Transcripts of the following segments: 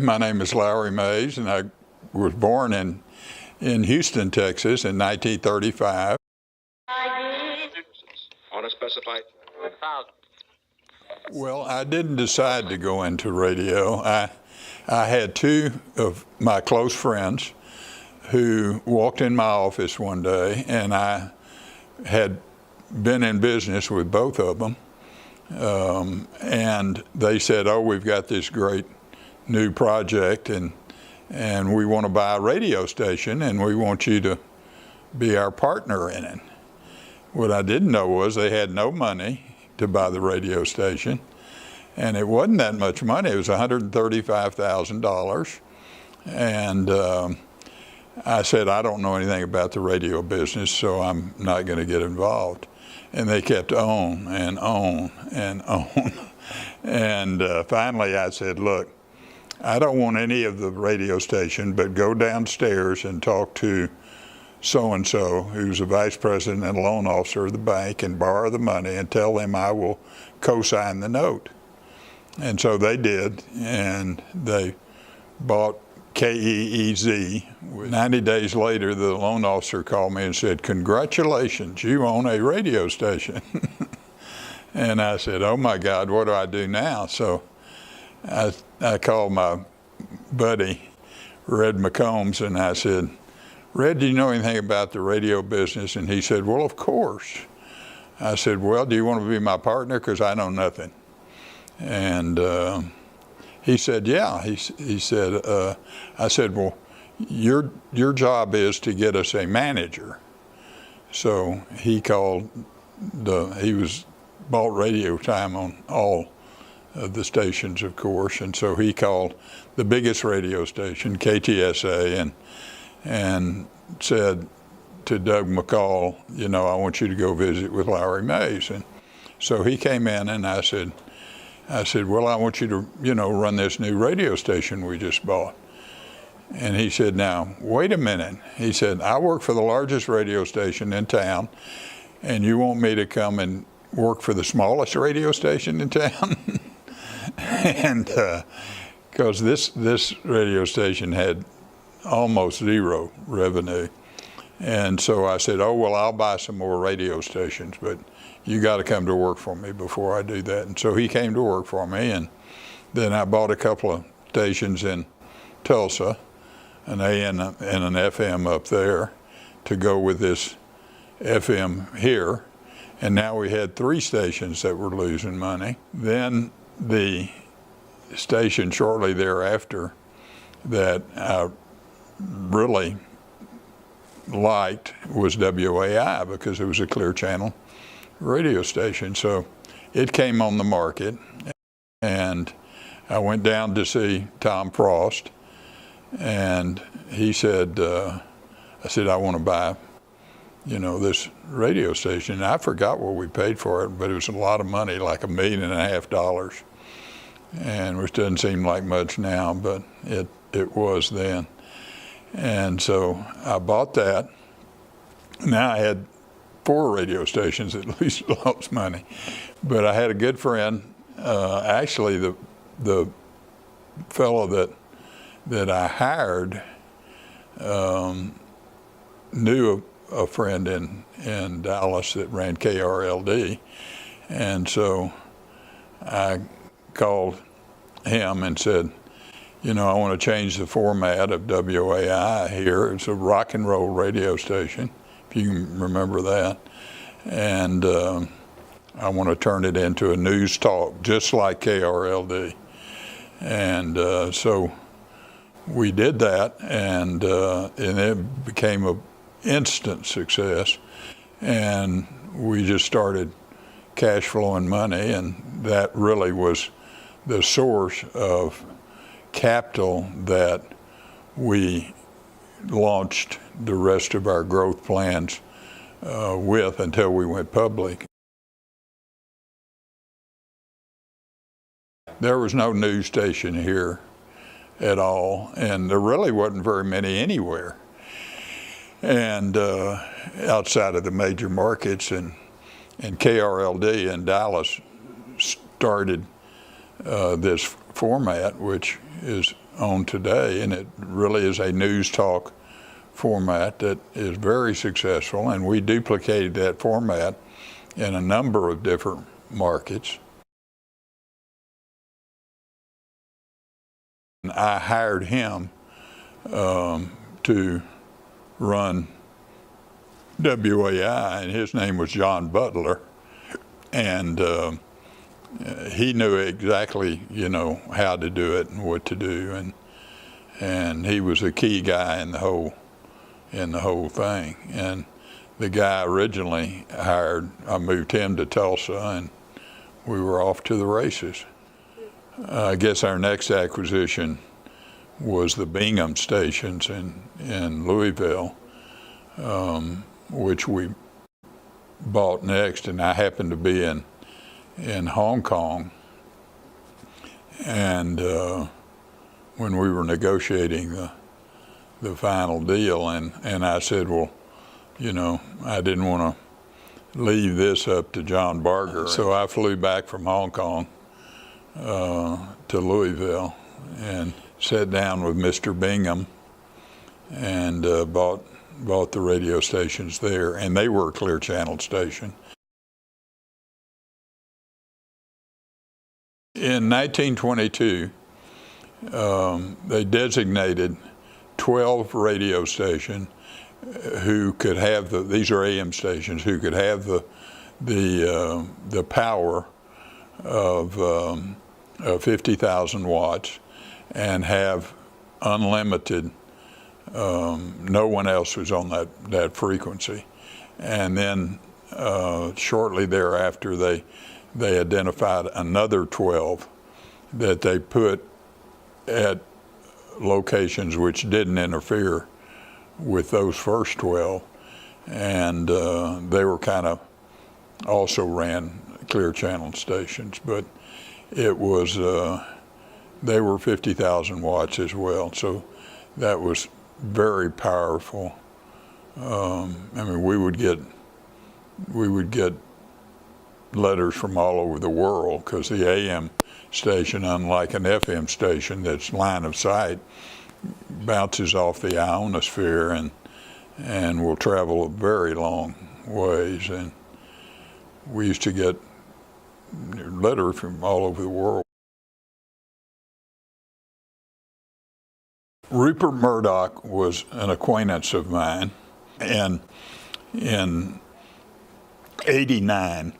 My name is Lowry Mays, and I was born in Houston, Texas in 1935. On a specified 1,000. Well, I didn't decide to go into radio. I had two of my close friends who walked in my office one day, and I had been in business with both of them. And they said, "Oh, we've got this great new project, and we want to buy a radio station, and we want you to be our partner in it." What I didn't know was they had no money to buy the radio station, and it wasn't that much money. It was $135,000, and I said, "I don't know anything about the radio business, so I'm not going to get involved." And they kept on and on and on. And finally I said, "Look, I don't want any of the radio station, but go downstairs and talk to so-and-so, who's the vice president and loan officer of the bank, and borrow the money and tell them I will co-sign the note." And so they did, and they bought KEEZ. 90 days later, the loan officer called me and said, "Congratulations, you own a radio station." And I said, "Oh my God, what do I do now?" So I called my buddy, Red McCombs, and I said, "Red, do you know anything about the radio business?" And he said, "Well, of course." I said, "Well, do you want to be my partner? Because I know nothing." And he said, "Yeah." He said, I said, "Well, your job is to get us a manager." So he called bought radio time on all of the stations, of course, and so he called the biggest radio station, KTSA, and said to Doug McCall, "I want you to go visit with Lowry Mays." And so he came in, and I said, "Well, I want you to, run this new radio station we just bought." And he said, "Now, wait a minute." He said, "I work for the largest radio station in town, and you want me to come and work for the smallest radio station in town?" And because this radio station had almost zero revenue. And so I said, "Oh, well, I'll buy some more radio stations, but you got to come to work for me before I do that." And so he came to work for me, and then I bought a couple of stations in Tulsa, an AM and an FM up there, to go with this FM here. And now we had 3 stations that were losing money. Then the station shortly thereafter that I really liked was WAI, because it was a clear channel radio station. So it came on the market, and I went down to see Tom Frost, and he said, I said, "I want to buy, this radio station." And I forgot what we paid for it, but it was a lot of money, like $1.5 million, and which doesn't seem like much now, but it was then. And so I bought that. Now I had 4 radio stations at least lost money. But I had a good friend, actually the fellow that I hired knew a friend in Dallas that ran KRLD. And so I called him and said, "I want to change the format of WAI here. It's a rock and roll radio station, if you can remember that. And I want to turn it into a news talk, just like KRLD." And so we did that, and it became an instant success. And we just started cash flowing money, and that really was the source of capital that we launched the rest of our growth plans with until we went public. There was no news station here at all, and there really wasn't very many anywhere. And outside of the major markets, and KRLD in Dallas started this format, which is on today, and it really is a news talk format that is very successful, and we duplicated that format in a number of different markets. And I hired him to run WAI, and his name was John Butler, and he knew exactly, how to do it and what to do, and he was a key guy in the whole thing. And the guy originally hired, I moved him to Tulsa, and we were off to the races. I guess our next acquisition was the BINGHAM stations in Louisville, which we bought next, and I happened to be in Hong Kong, and when we were negotiating the final deal, and I said, well, I didn't want to leave this up to John Butler, so I flew back from Hong Kong to Louisville and sat down with Mr. BINGHAM and bought the radio stations there, and they were a Clear Channel station. In 1922, they designated 12 radio stations who could have these are AM stations, who could have the power of 50,000 watts and have unlimited, no one else was on that frequency. And then shortly thereafter, they identified another 12 that they put at locations which didn't interfere with those first 12, and they were kind of also ran Clear Channel stations, but it was they were 50,000 watts as well, so that was very powerful. I mean, we would get letters from all over the world, because the AM station, unlike an FM station that's line of sight, bounces off the ionosphere and will travel a very long ways, and we used to get letters from all over the world. Rupert Murdoch was an acquaintance of mine, and in '89,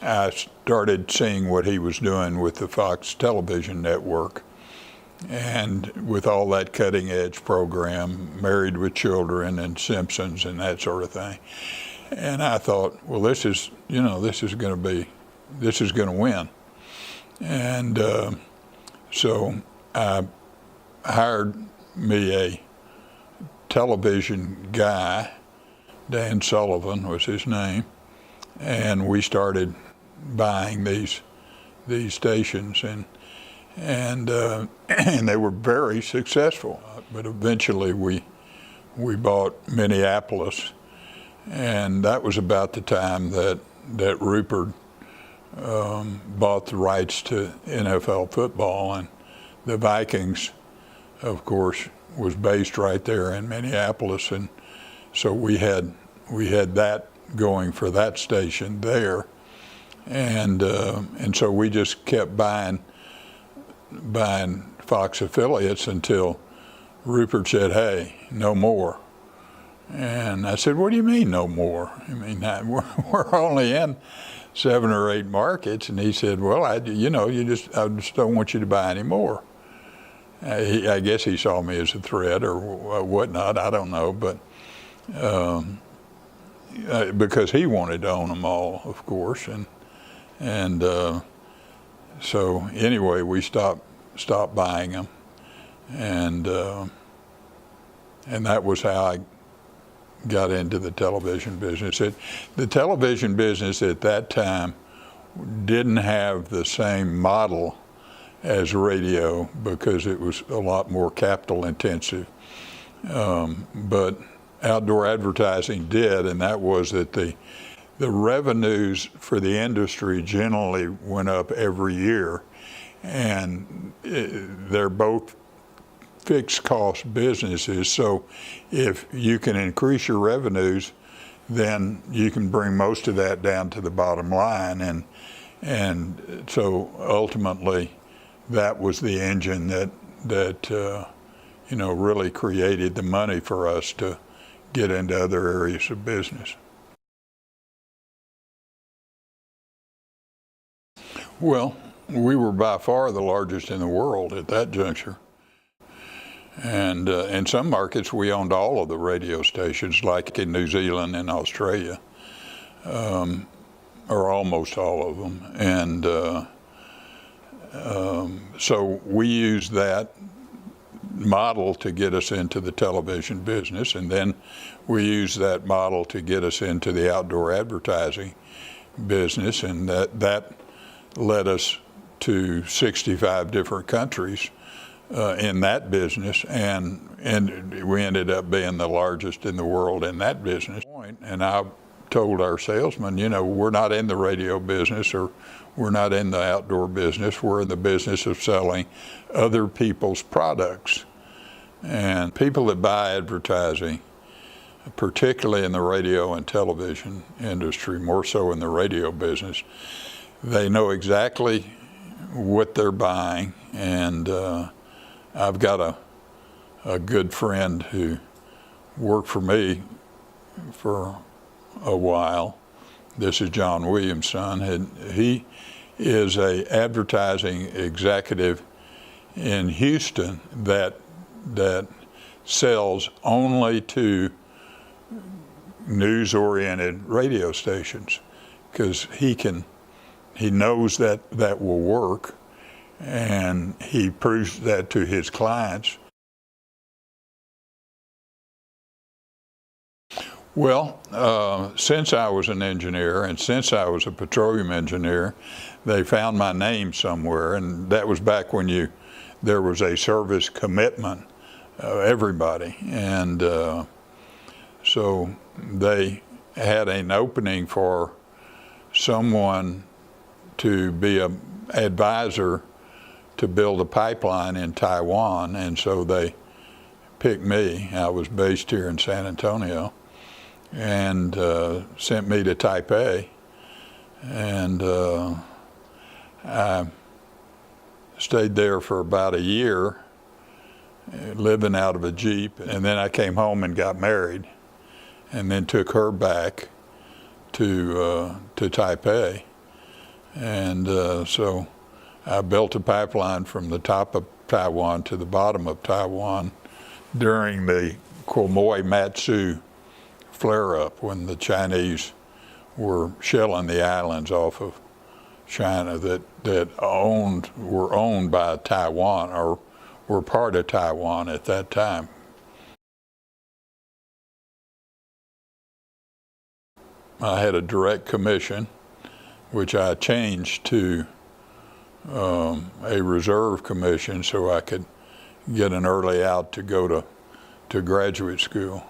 I started seeing what he was doing with the Fox television network, and with all that cutting edge program, Married with Children and Simpsons and that sort of thing. And I thought, well, this is going to win. And so I hired me a television guy, Dan Sullivan was his name, and we started buying these stations, and they were very successful. But eventually we bought Minneapolis, and that was about the time that Rupert bought the rights to NFL football, and the Vikings, of course, was based right there in Minneapolis, and so we had that going for that station there, and so we just kept buying Fox affiliates until Rupert said, "Hey, no more." And I said, "What do you mean, no more? I mean, we're only in 7 or 8 markets." And he said, "Well, I just don't want you to buy any more." I guess he saw me as a threat or whatnot. I don't know, but because he wanted to own them all, of course, and so anyway, we stopped buying them, and that was how I got into the television business. The television business at that time didn't have the same model as radio because it was a lot more capital intensive. But outdoor advertising did, and that was that the revenues for the industry generally went up every year, and they're both fixed cost businesses. So if you can increase your revenues, then you can bring most of that down to the bottom line, and so ultimately that was the engine that really created the money for us to get into other areas of business. Well, we were by far the largest in the world at that juncture. And in some markets, we owned all of the radio stations, like in New Zealand and Australia, or almost all of them. And so we used that model to get us into the television business, and then we used that model to get us into the outdoor advertising business, and that led us to 65 different countries in that business, and we ended up being the largest in the world in that business. And I told our salesmen, we're not in the radio business, or we're not in the outdoor business. We're in the business of selling other people's products. And people that buy advertising, particularly in the radio and television industry, more so in the radio business, they know exactly what they're buying. And I've got a good friend who worked for me for a while. This is John Williams' son, and he is an advertising executive in Houston that sells only to news-oriented radio stations, because he knows that will work, and he proves that to his clients. Well, since I was an engineer and since I was a petroleum engineer, they found my name somewhere, and that was back when there was a service commitment, everybody, and so they had an opening for someone to be an advisor to build a pipeline in Taiwan, and so they picked me. I was based here in San Antonio, and sent me to Taipei, and I stayed there for about a year, living out of a Jeep, and then I came home and got married, and then took her back to Taipei, and so I built a pipeline from the top of Taiwan to the bottom of Taiwan during the Quemoy Matsu flare-up, when the Chinese were shelling the islands off of China that were owned by Taiwan, or were part of Taiwan at that time. I had a direct commission, which I changed to a reserve commission so I could get an early out to go to graduate school.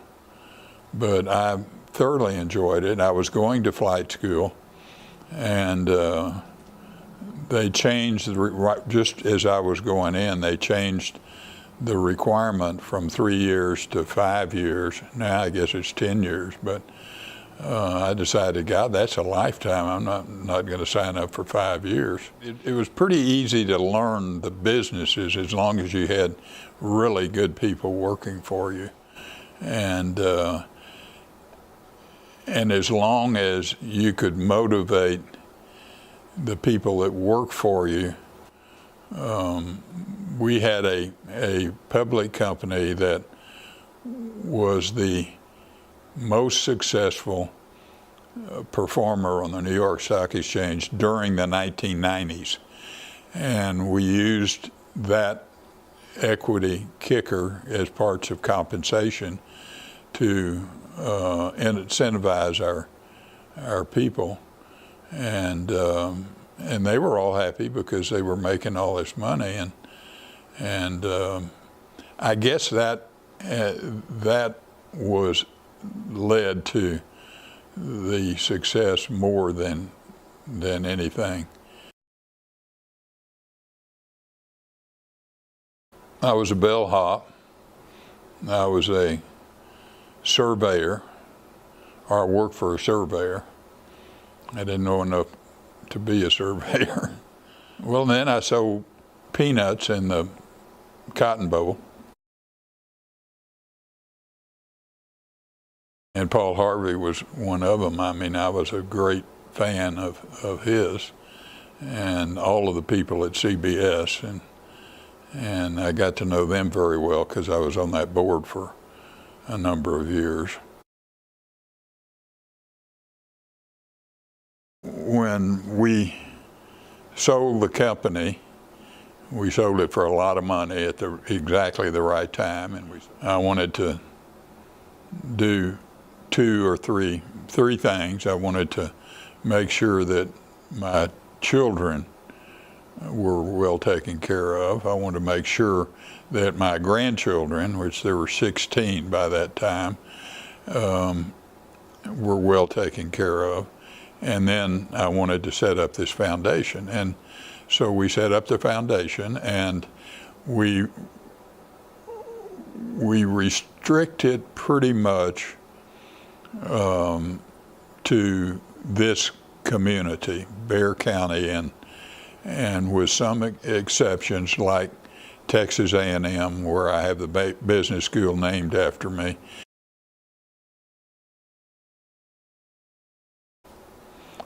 But I thoroughly enjoyed it. I was going to flight school, and they changed, just as I was going in, they changed the requirement from 3 years to 5 years. Now I guess it's 10 years, but I decided, God, that's a lifetime. I'm not going to sign up for 5 years. It was pretty easy to learn the businesses as long as you had really good people working for you. And as long as you could motivate the people that work for you. We had a public company that was the most successful performer on the New York Stock Exchange during the 1990s. And we used that equity kicker as parts of compensation to incentivize our people. And they were all happy because they were making all this money. And I guess that was led to the success more than anything. I was a bellhop. I was a surveyor, or I worked for a surveyor. I didn't know enough to be a surveyor. Well, then I sold peanuts in the Cotton Bowl. And Paul Harvey was one of them. I mean, I was a great fan of his and all of the people at CBS. And I got to know them very well because I was on that board for a number of years. When we sold the company, we sold it for a lot of money at exactly the right time, and I wanted to do three things. I wanted to make sure that my children were well taken care of. I wanted to make sure that my grandchildren, which there were 16 by that time, were well taken care of. And then I wanted to set up this foundation. And so we set up the foundation, and we restricted pretty much to this community, Bexar County, and with some exceptions like Texas A&M, where I have the business school named after me.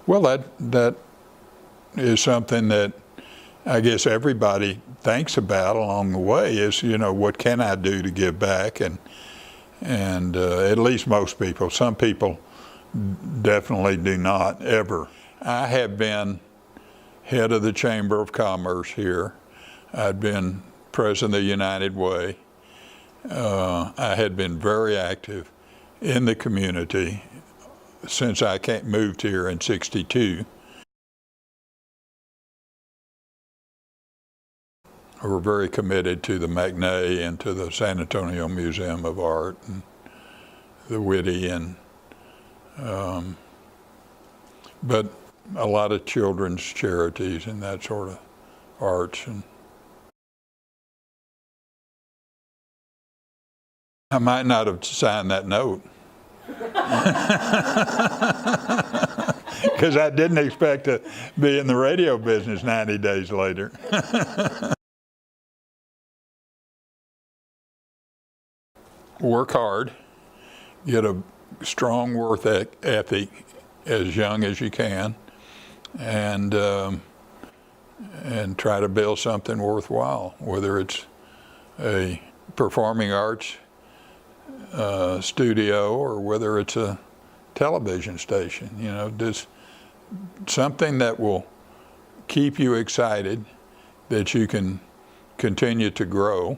Well, that is something that I guess everybody thinks about along the way is, you know, what can I do to give back? And at least most people. Some people definitely do not ever. I have been head of the Chamber of Commerce here. I'd been president of the United Way. I had been very active in the community since I moved here in '62. We're very committed to the McNay and to the San Antonio Museum of Art and the Whitty, and but a lot of children's charities and that sort of arts. And I might not have signed that note because I didn't expect to be in the radio business 90 days later. Work hard, get a strong work ethic as young as you can, and try to build something worthwhile, whether it's a performing arts studio or whether it's a television station. You know, just something that will keep you excited, that you can continue to grow.